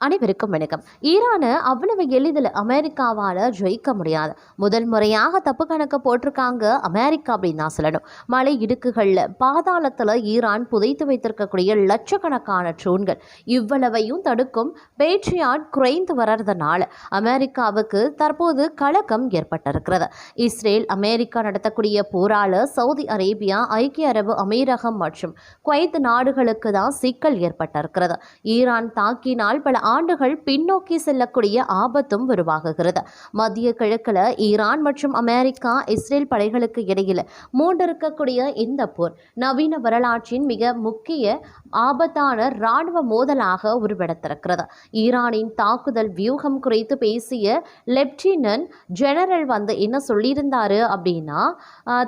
அனைவருக்கும் வணக்கம். ஈரானை அவ்வளவு எளிதில் அமெரிக்காவால் ஜெயிக்க முடியாது. முதல் முறையாக தப்பு கணக்கு போட்டிருக்காங்க அமெரிக்கா அப்படின்னு தான் சொல்லணும். மலை இடுக்குகளில் பாதாளத்தில் ஈரான் புதைத்து வைத்திருக்கக்கூடிய லட்சக்கணக்கான ட்ரோன்கள் இவ்வளவையும் தடுக்கும் பேட்ரியாட் குறைந்து வர்றதுனால அமெரிக்காவுக்கு தற்போது கலக்கம் ஏற்பட்டிருக்கிறது. இஸ்ரேல் அமெரிக்கா நடத்தக்கூடிய போரால சவுதி அரேபியா, ஐக்கிய அரபு அமீரகம் மற்றும் குவைத் நாடுகளுக்கு தான் சிக்கல் ஏற்பட்டிருக்கிறது. ஈரான் தாக்கினால் பல ஆண்டுகள் பின்னோக்கி செல்லக்கூடிய ஆபத்தும் உருவாகுகிறது. மத்திய கிழக்கில் ஈரான் மற்றும் அமெரிக்கா, இஸ்ரேல் படைகளுக்கு இடையில் மூண்டிருக்கக்கூடிய இந்த போர் நவீன வரலாற்றின் மிக முக்கிய ஆபத்தான இராணுவ மோதலாக உருவெடுத்திருக்கிறது. ஈரானின் தாக்குதல் வியூகம் குறித்து பேசிய லெப்டினன்ட் ஜெனரல் என்ன சொல்லியிருந்தாரு அப்படின்னா,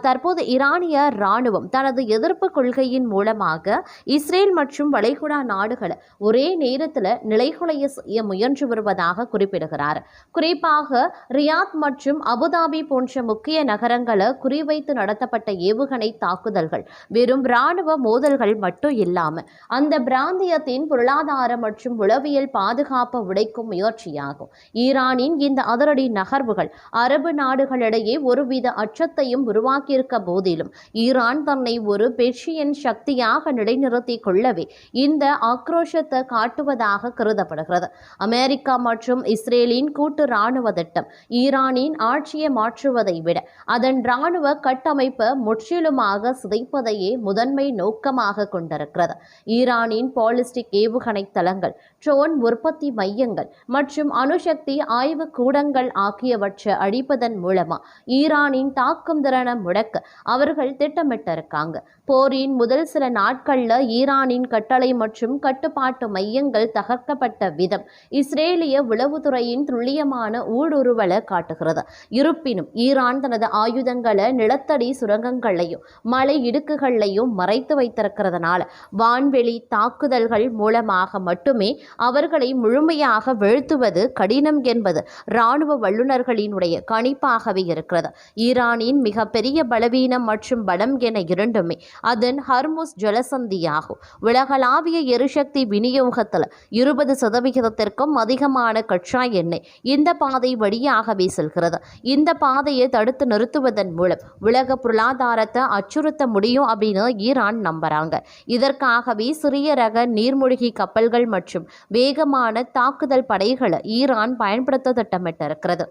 தற்போது ஈரானிய இராணுவம் தனது எதிர்ப்பு கொள்கையின் மூலமாக இஸ்ரேல் மற்றும் வளைகுடா நாடுகளை ஒரே நேரத்தில் நிலைகுலைய செய்ய முயன்று வருவதாக குறிப்பிடுகிறார். குறிப்பாக ரியாத் மற்றும் அபுதாபி போன்ற முக்கிய நகரங்களை குறிவைத்து நடத்தப்பட்ட ஏவுகணை தாக்குதல்கள் வெறும் இராணுவ மோதல்கள் மட்டும் இல்லாமல் அந்த பிராந்தியத்தின் பொருளாதார மற்றும் உளவியல் பாதுகாப்பு உடைக்கும் முயற்சியாகும். ஈரானின் இந்த அதிரடி நகர்வுகள் அரபு நாடுகளிடையே ஒருவித அச்சத்தையும் உருவாக்கியிருக்க போதிலும் ஈரான் தன்னை ஒரு பெர்ஷியன் சக்தியாக நிலைநிறுத்திக் கொள்ளவே இந்த ஆக்ரோஷத்தை காட்டுவதாக கருதப்படுகிறது. அமெரிக்கா மற்றும் இஸ்ரேலின் கூட்டு இராணுவ திட்டம் ஈரானின் ஆட்சியை மாற்றுவதை விட அதன் இராணுவ கட்டமைப்பை முற்றிலுமாக சிதைப்பதையே முதன்மை நோக்கமாக கொண்டிருக்கிறது. ஈரானின் பாலிஸ்டிக் ஏவுகணை தளங்கள், ட்ரோன் உற்பத்தி மையங்கள் மற்றும் அணுசக்தி ஆய்வு கூடங்கள் ஆகியவற்றை அழிப்பதன் மூலமா ஈரானின் தாக்கும் திறனை முடக்க அவர்கள் திட்டமிட்டிருக்காங்க. போரின் முதல் சில நாட்கள்ல ஈரானின் கட்டளை மற்றும் கட்டுப்பாட்டு மையங்கள் தகர்க்கப்பட்ட விதம் இஸ்ரேலிய உளவுத்துறையின் துல்லியமான ஊடுருவலை காட்டுகிறது. இருப்பினும் ஈரான் தனது ஆயுதங்களை நிலத்தடி சுரங்கங்களையும் மலை இடுக்குகளையும் மறைத்து வைத்திருக்கிறதுனால வான்வெளி தாக்குதல்கள் மூலமாக மட்டுமே அவர்களை முழுமையாக வீழ்த்துவது கடினம் என்பது இராணுவ வல்லுநர்களினுடைய கணிப்பாகவே இருக்கிறது. ஈரானின் மிகப்பெரிய பலவீனம் மற்றும் பலம் என இரண்டுமே அதன் ஹர்முஸ் ஜலசந்தியாகும். உலகளாவிய எரிசக்தி விநியோகத்தில் 20% அதிகமான கச்சா எண்ணெய் இந்த பாதை வழியாகவே செல்கிறது. இந்த பாதையை தடுத்து நிறுத்துவதன் மூலம் உலக பொருளாதாரத்தை அச்சுறுத்த முடியும் அப்படின்னு ஈரான் நம்புறாங்க. இதற்காகவே சிறிய ரக நீர்மூழ்கி கப்பல்கள் மற்றும் வேகமான தாக்குதல் படைகளை ஈரான் பயன்படுத்த திட்டமிட்டிருக்கிறது.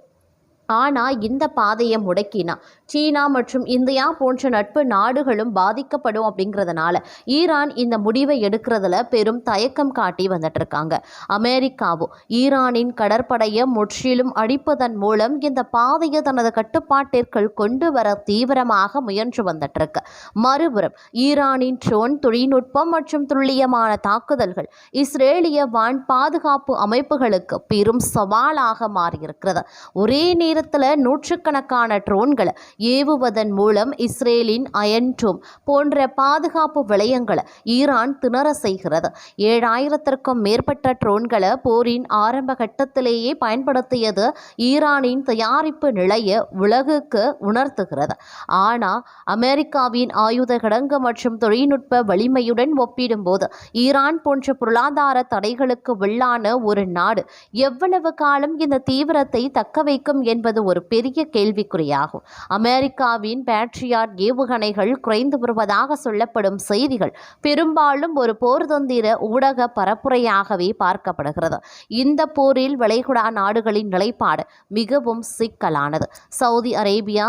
ஆனால் இந்த பாதையை முடக்கினா சீனா மற்றும் இந்தியா போன்ற நட்பு நாடுகளும் பாதிக்கப்படும் அப்படிங்கிறதுனால ஈரான் இந்த முடிவை எடுக்கிறதுல பெரும் தயக்கம் காட்டி வந்துட்டு இருக்காங்க. அமெரிக்காவும் ஈரானின் கடற்படையை முற்றிலும் அழிப்பதன் மூலம் இந்த பாதையை தனது கட்டுப்பாட்டிற்குள் கொண்டு வர தீவிரமாக முயன்று வந்துட்டு இருக்கு. மறுபுறம் ஈரானின் ட்ரோன் தொழில்நுட்பம் மற்றும் துல்லியமான தாக்குதல்கள் இஸ்ரேலிய வான் பாதுகாப்பு அமைப்புகளுக்கு பெரும் சவாலாக மாறியிருக்கிறது. ஒரே நேரத்தில் நூற்றுக்கணக்கான ட்ரோன்களை ஏவுவதன் மூலம் இஸ்ரேலின் அயன் டோம் போன்ற பாதுகாப்பு வளையங்களை ஈரான் திணற செய்கிறது. 7000க்கும் மேற்பட்ட ட்ரோன்களை போரின் ஆரம்ப கட்டத்திலேயே பயன்படுத்தியது ஈரானின் தயாரிப்பு நிலையை உலகுக்கு உணர்த்துகிறது. ஆனால் அமெரிக்காவின் ஆயுத கிடங்கு மற்றும் தொழில்நுட்ப வலிமையுடன் ஒப்பிடும்போது ஈரான் போன்ற பொருளாதார தடைகளுக்கு உள்ளான ஒரு நாடு எவ்வளவு காலம் இந்த தீவிரத்தை தக்க வைக்கும் என்பது ஒரு பெரிய கேள்விக்குறியாகும். அமெரிக்காவின் பேட்ரியாட் ஏவுகணைகள் குறைந்து வருவதாக சொல்லப்படும் செய்திகள் பெரும்பாலும் ஒரு போர்தந்திர ஊடக பரப்புரையாகவே பார்க்கப்படுகிறது. இந்த போரில் வளைகுடா நாடுகளின் நிலைப்பாடு மிகவும் சிக்கலானது. சவுதி அரேபியா,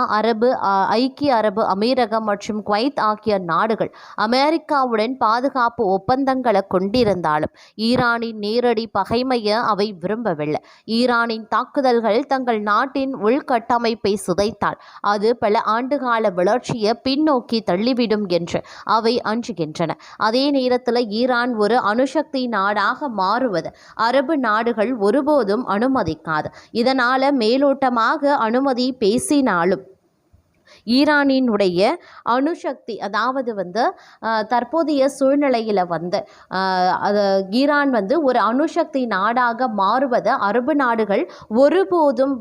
ஐக்கிய அரபு அமீரகம் மற்றும் குவைத் ஆகிய நாடுகள் அமெரிக்காவுடன் பாதுகாப்பு ஒப்பந்தங்களை கொண்டிருந்தாலும் ஈரானின் நேரடி பகைமையை அவை விரும்பவில்லை. ஈரானின் தாக்குதல்கள் தங்கள் நாட்டின் உள்கட்டமைப்பை சிதைத்தால் அது பல ஆண்டுகால வளர்ச்சியை பின்னோக்கி தள்ளிவிடும் என்று அவை அஞ்சுகின்றன. அதே நேரத்தில் ஈரான் ஒரு அணுசக்தி நாடாக மாறுவது அரபு நாடுகள் ஒருபோதும் அனுமதிக்காது. இதனால மேலோட்டமாக அனுமதி பேசினாலும் ஈரானினுடைய அணுசக்தி தற்போதைய சூழ்நிலையில் ஈரான் ஒரு அணுசக்தி நாடாக மாறுவதை அரபு நாடுகள் ஒருபோதும்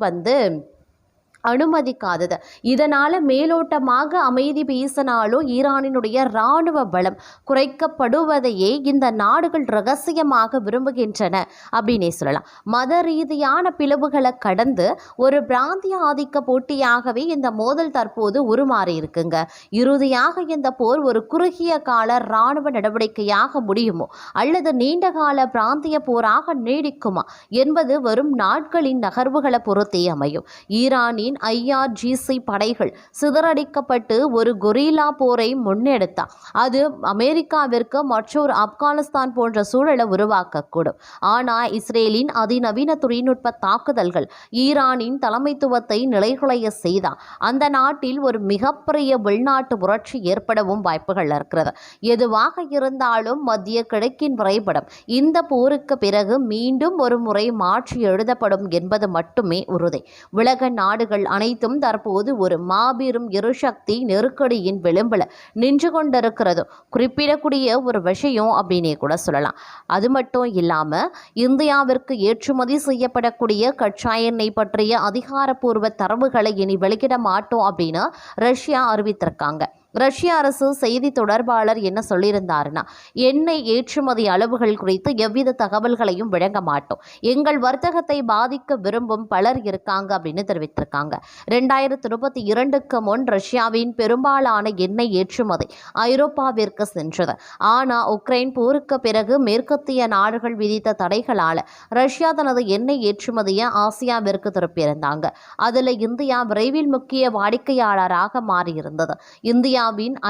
அனுமதிக்காதது. இதனால மேலோட்டமாக அமைதி பேசினாலும் ஈரானினுடைய இராணுவ பலம் குறைக்கப்படுவதையே இந்த நாடுகள் ரகசியமாக விரும்புகின்றன அப்படின்னே சொல்லலாம். மத ரீதியான பிளவுகளை கடந்து ஒரு பிராந்திய ஆதிக்க போட்டியாகவே இந்த மோதல் தற்போது உருமாறி இருக்குங்க. இறுதியாக இந்த போர் ஒரு குறுகிய கால இராணுவ நடவடிக்கையாக முடியுமோ அல்லது நீண்டகால பிராந்திய போராக நீடிக்குமா என்பது வரும் நாட்களின் நகர்வுகளை பொறுத்தே அமையும். ஈரானின் IRGC படைகள் சிதறடிக்கப்பட்டு ஒரு கொரில்லா போரை முன்னெடுத்தார். அது அமெரிக்காவிற்கு மற்றொரு ஆப்கானிஸ்தான் போன்ற சூழலை உருவாக்கக்கூடும். ஆனால் இஸ்ரேலின் அதிநவீன தொழில்நுட்ப தாக்குதல்கள் ஈரானின் தலைமைத்துவத்தை நிலைகுலைய செய்தார். அந்த நாட்டில் ஒரு மிகப்பெரிய உள்நாட்டு புரட்சி ஏற்படவும் வாய்ப்புகள் இருக்கிறது. எதுவாக இருந்தாலும் மத்திய கிழக்கின் வரைபடம் இந்த போருக்கு பிறகு மீண்டும் ஒரு முறை மாற்றி எழுதப்படும் என்பது மட்டுமே உறுதி. உலக நாடுகள் அனைத்தும் தற்போது ஒரு மாபெரும் எரிசக்தி நெருக்கடியின் விளிம்பில் நின்று கொண்டிருக்கிறது குறிப்பிடக்கூடிய ஒரு விஷயம் அப்படின்னே கூட சொல்லலாம். அது மட்டும் இல்லாம இந்தியாவிற்கு ஏற்றுமதி செய்யப்படக்கூடிய கச்சா எண்ணெய் பற்றிய அதிகாரப்பூர்வ தரவுகளை இனி வெளியிட மாட்டோம் அப்படின்னு ரஷ்யா அறிவித்திருக்காங்க. ரஷ்ய அரசு செய்தி தொடர்பாளர் என்ன சொல்லியிருந்தாருன்னா, எண்ணெய் ஏற்றுமதி அளவுகள் குறித்து எவ்வித தகவல்களையும் வழங்க மாட்டோம், எங்கள் வர்த்தகத்தை பாதிக்க விரும்பும் பலர் இருக்காங்க அப்படின்னு தெரிவித்திருக்காங்க. 2022க்கு முன் ரஷ்யாவின் பெரும்பாலான எண்ணெய் ஏற்றுமதி ஐரோப்பாவிற்கு சென்றது. ஆனால் உக்ரைன் போருக்கு பிறகு மேற்கத்திய நாடுகள் விதித்த தடைகளால் ரஷ்யா தனது எண்ணெய் ஏற்றுமதியை ஆசியாவிற்கு திருப்பியிருந்தாங்க. அதில் இந்தியா விரைவில் முக்கிய வாடிக்கையாளராக மாறியிருந்தது. இந்தியாவின்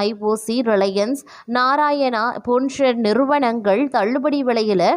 IOC, ரிலையன்ஸ், நாராயணா போன்ற நிறுவனங்கள் தள்ளுபடி விலையில்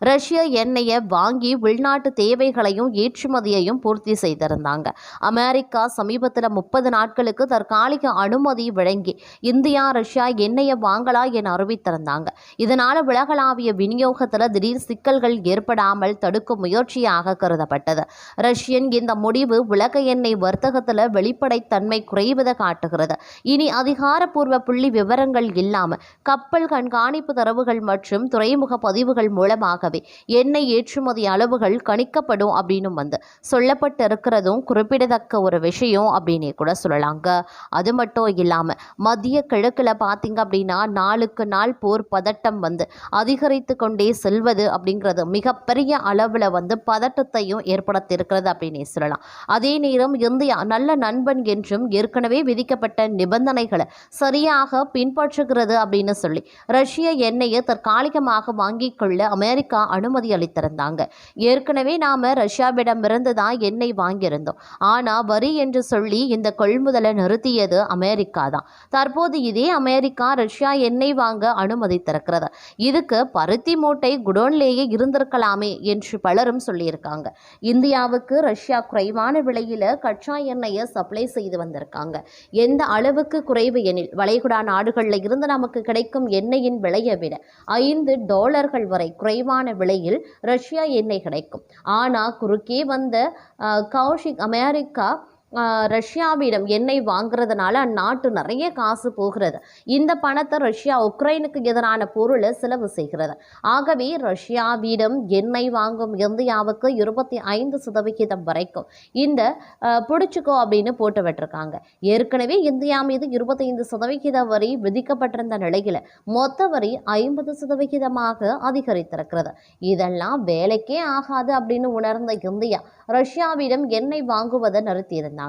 ரஷ்ய எண்ணெயை வாங்கி உள்நாட்டு தேவைகளையும் ஏற்றுமதியையும் பூர்த்தி செய்திருந்தாங்க. அமெரிக்கா சமீபத்தில் 30 நாட்களுக்கு தற்காலிக அனுமதி வழங்கி இந்தியா ரஷ்யா எண்ணெயை வாங்கலாம் என அறிவித்திருந்தாங்க. இதனால் உலகளாவிய விநியோகத்தில் திடீர் சிக்கல்கள் ஏற்படாமல் தடுக்கும் முயற்சியாக கருதப்பட்டது. ரஷ்யன் இந்த முடிவு உலக எண்ணெய் வர்த்தகத்தில் வெளிப்படைத்தன்மை குறைவதை காட்டுகிறது. இனி அதிகாரப்பூர்வ புள்ளி விவரங்கள் இல்லாமல் கப்பல் கண்காணிப்பு தரவுகள் மற்றும் துறைமுக பதிவுகள் மூலம் எண்ணெய் ஏற்றுமதி அளவுகள் கணிக்கப்படும் அப்படின்னு சொல்லப்பட்டிருக்கிறதும் குறிப்பிடத்தக்க ஒரு விஷயம் அப்படின்னே கூட சொல்லலாங்க. அது மட்டும் இல்லாம மத்திய கிழக்குல பாத்தீங்க அப்படின்னா நாளுக்கு நாள் போர் பதட்டம் அதிகரித்து கொண்டே செல்வது அப்படிங்கிறது மிகப்பெரிய அளவுல பதட்டத்தையும் ஏற்படுத்தியிருக்கிறது அப்படின்னே சொல்லலாம். அதே நேரம் இந்தியா நல்ல நண்பன் என்றும் ஏற்கனவே விதிக்கப்பட்ட நிபந்தனைகளை சரியாக பின்பற்றுகிறது அப்படின்னு சொல்லி ரஷ்ய எண்ணெயை தற்காலிகமாக வாங்கிக் கொள்ள அமெரிக்கா அனுமதி அளித்திருந்தாங்க. ஏற்கனவே நாம ரஷ்யாவிடமிருந்து தான் எண்ணெய் வாங்கியிருந்தோம். ஆனா வரி என்று சொல்லி இந்த கொள்முதலை நிறுத்தியது அமெரிக்கா தான். தற்போது இதே அமெரிக்கா ரஷ்யா எண்ணெய் வாங்க அனுமதித்திருக்கிறது. இதுக்கு பருத்தி மூட்டை குடோன்லேயே இருந்திருக்கலாமே என்று பலரும் சொல்லியிருக்காங்க. இந்தியாவுக்கு ரஷ்யா குறைவான விலையில கச்சா எண்ணெயை சப்ளை செய்து வந்திருக்காங்க. எந்த அளவுக்கு குறைவு எனில் வளைகுடா நாடுகளில் இருந்து நமக்கு கிடைக்கும் எண்ணெயின் விலையை விட $5 வரை குறைவான விலையில் ரஷ்யா எண்ணெய் கிடைக்கும். ஆனால் குறுக்கே வந்த கௌஷிக் அமெரிக்கா ரஷ்யாவிடம் எண்ணெய் வாங்குறதுனால அந்நாட்டு நிறைய காசு போகிறது. இந்த பணத்தை ரஷ்யா உக்ரைனுக்கு எதிரான பொருளை செலவு செய்கிறது. ஆகவே ரஷ்யாவிடம் எண்ணெய் வாங்கும் இந்தியாவுக்கு 25% வரைக்கும் இந்த பிடிச்சிக்கோ அப்படின்னு போட்டு விட்டுருக்காங்க. ஏற்கனவே இந்தியா மீது 25% வரி விதிக்கப்பட்டிருந்த நிலையில் மொத்த வரி 50% அதிகரித்திருக்கிறது. இதெல்லாம் வேலைக்கே ஆகாது அப்படின்னு உணர்ந்த இந்தியா ரஷ்யாவிடம் எண்ணெய் வாங்குவதை நிறுத்தியிருந்தாங்க.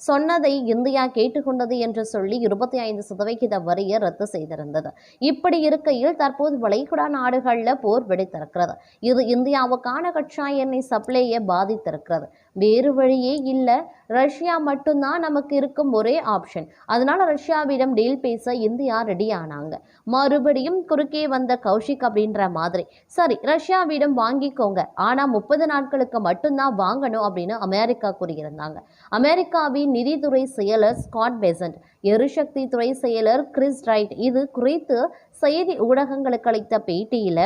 சொன்னதை இந்தியா கேட்டுக்கொண்டது என்று சொல்லி 25% வரியை ரத்து செய்திருந்தது. இப்படி இருக்கையில் தற்போது வளைகுடா நாடுகளில் போர் வெடித்திருக்கிறது. இது இந்தியாவுக்கான கச்சா எண்ணெய் சப்ளையை பாதித்திருக்கிறது. வேறு வழியே இல்லை, ரஷ்யா மட்டும்தான் நமக்கு இருக்கும் ஒரே ஆப்ஷன். அதனால ரஷ்யாவிடம் டீல் பேச இந்தியா ரெடி ஆனாங்க. மறுபடியும் குறுக்கே வந்த கௌஷிக் அப்படின்ற மாதிரி சரி ரஷ்யாவிடம் வாங்கிக்கோங்க, ஆனா 30 நாட்களுக்கு மட்டும்தான் வாங்கணும் அப்படின்னு அமெரிக்கா கூறியிருந்தாங்க. அமெரிக்காவின் நிதித்துறை செயலர் ஸ்காட் பெசன்ட், எரிசக்தி துறை செயலர் கிறிஸ் ரைட் இது குறித்து செய்தி ஊடகங்களுக்கு அளித்த பேட்டியில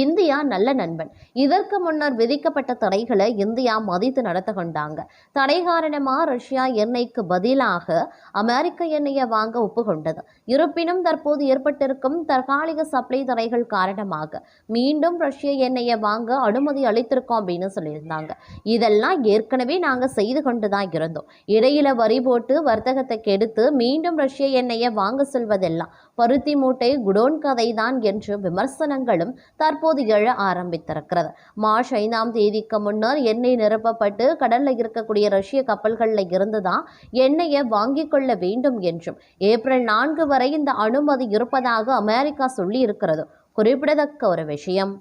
இந்தியா நல்ல நண்பன். இதற்கு முன்னர் விதிக்கப்பட்ட தடைகளை இந்தியா மதித்து நடத்த கொண்டாங்க. தடை காரணமா ரஷ்யா எண்ணெய்க்கு பதிலாக அமெரிக்க எண்ணெயை வாங்க ஒப்புக்கொண்டது. இருப்பினும் தற்போது ஏற்பட்டிருக்கும் தற்காலிக சப்ளை தடைகள் காரணமாக மீண்டும் ரஷ்ய எண்ணெயை வாங்க அனுமதி அளித்திருக்கோம் அப்படின்னு சொல்லியிருந்தாங்க. இதெல்லாம் ஏற்கனவே நாங்க செய்து கொண்டுதான் இருந்தோம். இடையில வரி போட்டு வர்த்தகத்தை கெடுத்து மீண்டும் ரஷ்ய எண்ணெயை வாங்க சொல்வதெல்லாம் பருத்தி மூட்டை குடோன் கதைதான் என்று விமர்சனங்களும் தற்போது எழ ஆரம்பித்திருக்கிறது. மார்ச் 5ஆம் தேதிக்கு முன்னர் எண்ணெய் நிரப்பப்பட்டு கடல்ல இருக்கக்கூடிய ரஷ்ய கப்பல்கள்ல இருந்துதான் எண்ணெயை வாங்கிக் கொள்ள வேண்டும் என்றும் ஏப்ரல் 4 வரை இந்த அனுமதி இருப்பதாக அமெரிக்கா சொல்லி இருக்கிறது குறிப்பிடத்தக்க ஒரு விஷயம்.